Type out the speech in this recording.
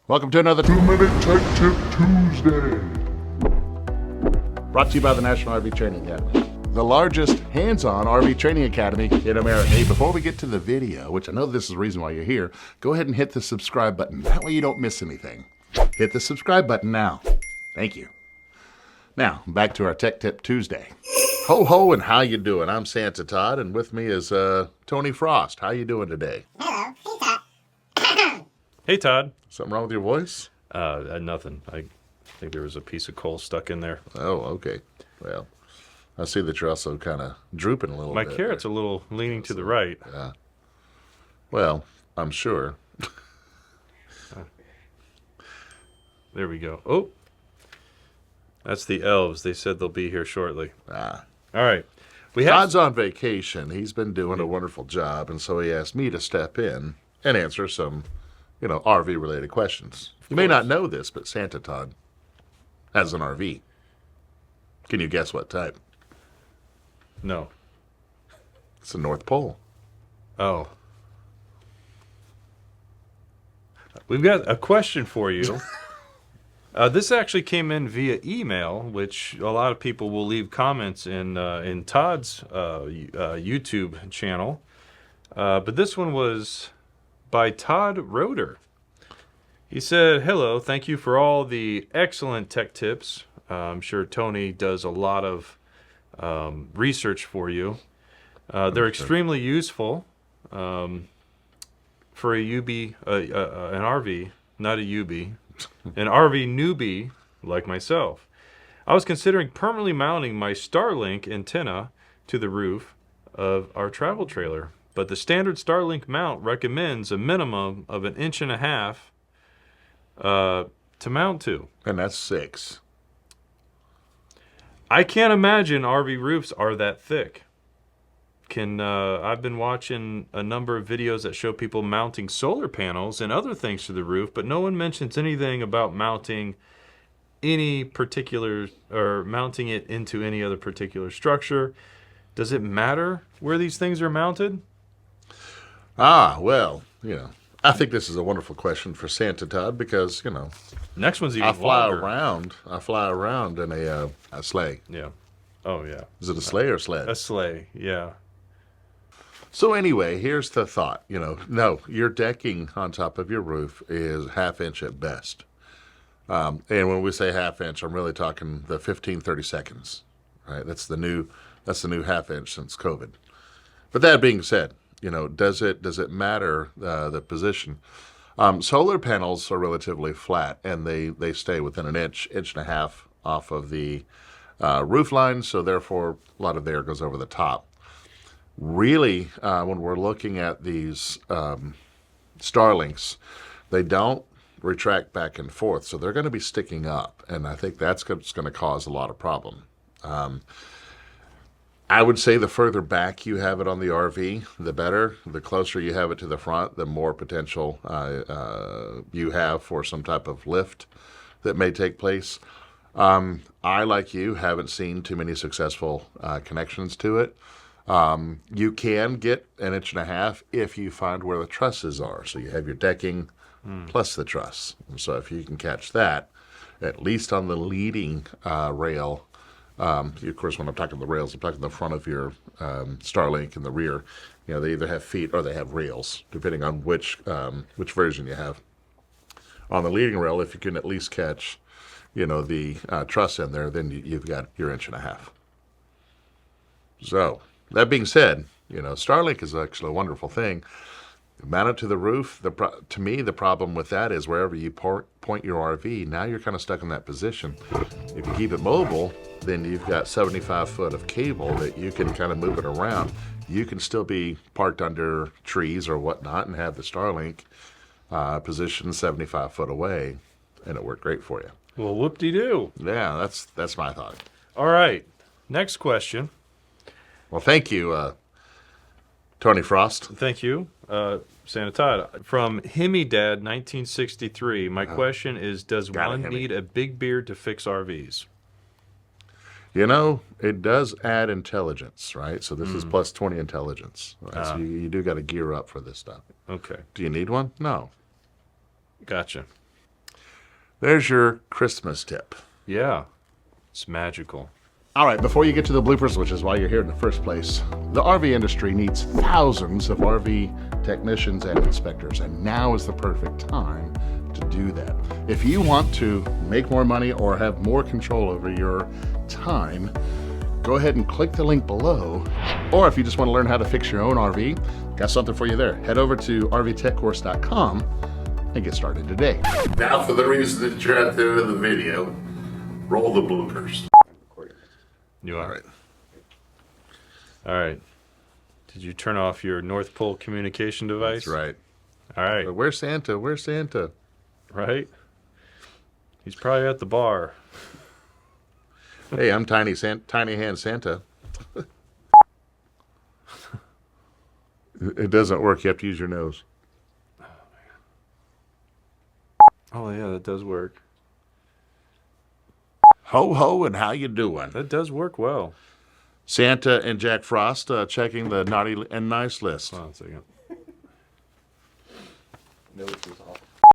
Welcome to another 2-Minute Tech Tip Tuesday. Brought to you by the National RV Training Academy, the largest hands-on RV training academy in America. Hey, before we get to the video, which I know this is the reason why you're here, go ahead and hit the subscribe button. That way you don't miss anything. Hit the subscribe button now. Thank you. Now, back to our Tech Tip Tuesday. Ho ho, and how you doing? I'm Santa Todd, and with me is Tony Frost. How you doing today? Hello. Hey, Todd. Hey, Todd. Something wrong with your voice? Nothing. I think there was a piece of coal stuck in there. Oh, okay. Well, I see that you're also kind of drooping a little My bit. My carrot's a little leaning to the right. Yeah. Well, I'm sure. There we go. Oh, that's the elves. They said they'll be here shortly. All right. Todd's on vacation. He's been doing a wonderful job, and so he asked me to step in and answer some, RV-related questions. You may not know this, but Santa Todd has an RV. Can you guess what type? No. It's the North Pole. Oh. We've got a question for you. This actually came in via email, which a lot of people will leave comments in Todd's YouTube channel. But this one was by Todd Roeder. He said, "Hello, thank you for all the excellent tech tips. I'm sure Tony does a lot of research for you. They're extremely useful for a UB, an RV, not a UB, an RV newbie like myself. I was considering permanently mounting my Starlink antenna to the roof of our travel trailer, but the standard Starlink mount recommends a minimum of 1.5 inches to mount to. And that's 6. I can't imagine RV roofs are that thick. I've been watching a number of videos that show people mounting solar panels and other things to the roof, but no one mentions anything about mounting any particular or mounting it into any other particular structure. Does it matter where these things are mounted?" Well, I think this is a wonderful question for Santa Todd because, Next one's even I fly longer. around in a sleigh. Yeah. Oh, yeah. Is it a sleigh or sled? A sleigh, yeah. So anyway, here's the thought. No, your decking on top of your roof is 1/2 inch at best. And when we say 1/2 inch, I'm really talking the 15-30 seconds, right? That's the new 1/2 inch since COVID. But that being said, does it matter the position? Solar panels are relatively flat, and they stay within 1 inch, 1.5 inches off of the roof line, so therefore a lot of air goes over the top. Really, when we're looking at these Starlinks, they don't retract back and forth, so they're going to be sticking up, and I think that's going to cause a lot of problem. I would say the further back you have it on the RV, the better. The closer you have it to the front, the more potential you have for some type of lift that may take place. I, like you, haven't seen too many successful connections to it. You can get 1.5 inches if you find where the trusses are. So you have your decking plus the truss. And so if you can catch that, at least on the leading rail, of course, when I'm talking the rails, I'm talking the front of your Starlink and the rear. They either have feet or they have rails, depending on which version you have. On the leading rail, if you can at least catch, the truss in there, then you've got your 1.5 inches. So that being said, Starlink is actually a wonderful thing. Mount it to the roof. To me, the problem with that is wherever you point your RV, now you're kind of stuck in that position. If you keep it mobile, then you've got 75 foot of cable that you can kind of move it around. You can still be parked under trees or whatnot and have the Starlink positioned 75 foot away, and it worked great for you. Well, whoop-de-doo. Yeah, that's my thought. All right. Next question. Well, thank you, Tony Frost. Thank you, Santa Todd. From Himmy Dad, 1963. My question is, does one need a big beard to fix RVs? It does add intelligence, right? So this is plus 20 intelligence. Right? So you do got to gear up for this stuff. Okay. Do you need one? No. Gotcha. There's your Christmas tip. Yeah, it's magical. All right, before you get to the bloopers, which is why you're here in the first place, the RV industry needs thousands of RV technicians and inspectors, and now is the perfect time to do that. If you want to make more money or have more control over your time, go ahead and click the link below. Or if you just want to learn how to fix your own RV, got something for you there. Head over to rvtechcourse.com and get started today. Now for the reason that you're at the end of the video, roll the bloopers. You are? All right. All right. Did you turn off your North Pole communication device? That's right. All right. But where's Santa? Where's Santa? Right? He's probably at the bar. Hey, I'm Tiny Hand Santa. It doesn't work. You have to use your nose. Oh, yeah, that does work. Ho, ho, and how you doing? That does work well. Santa and Jack Frost checking the naughty and nice list. Hold on a second. No, it's off.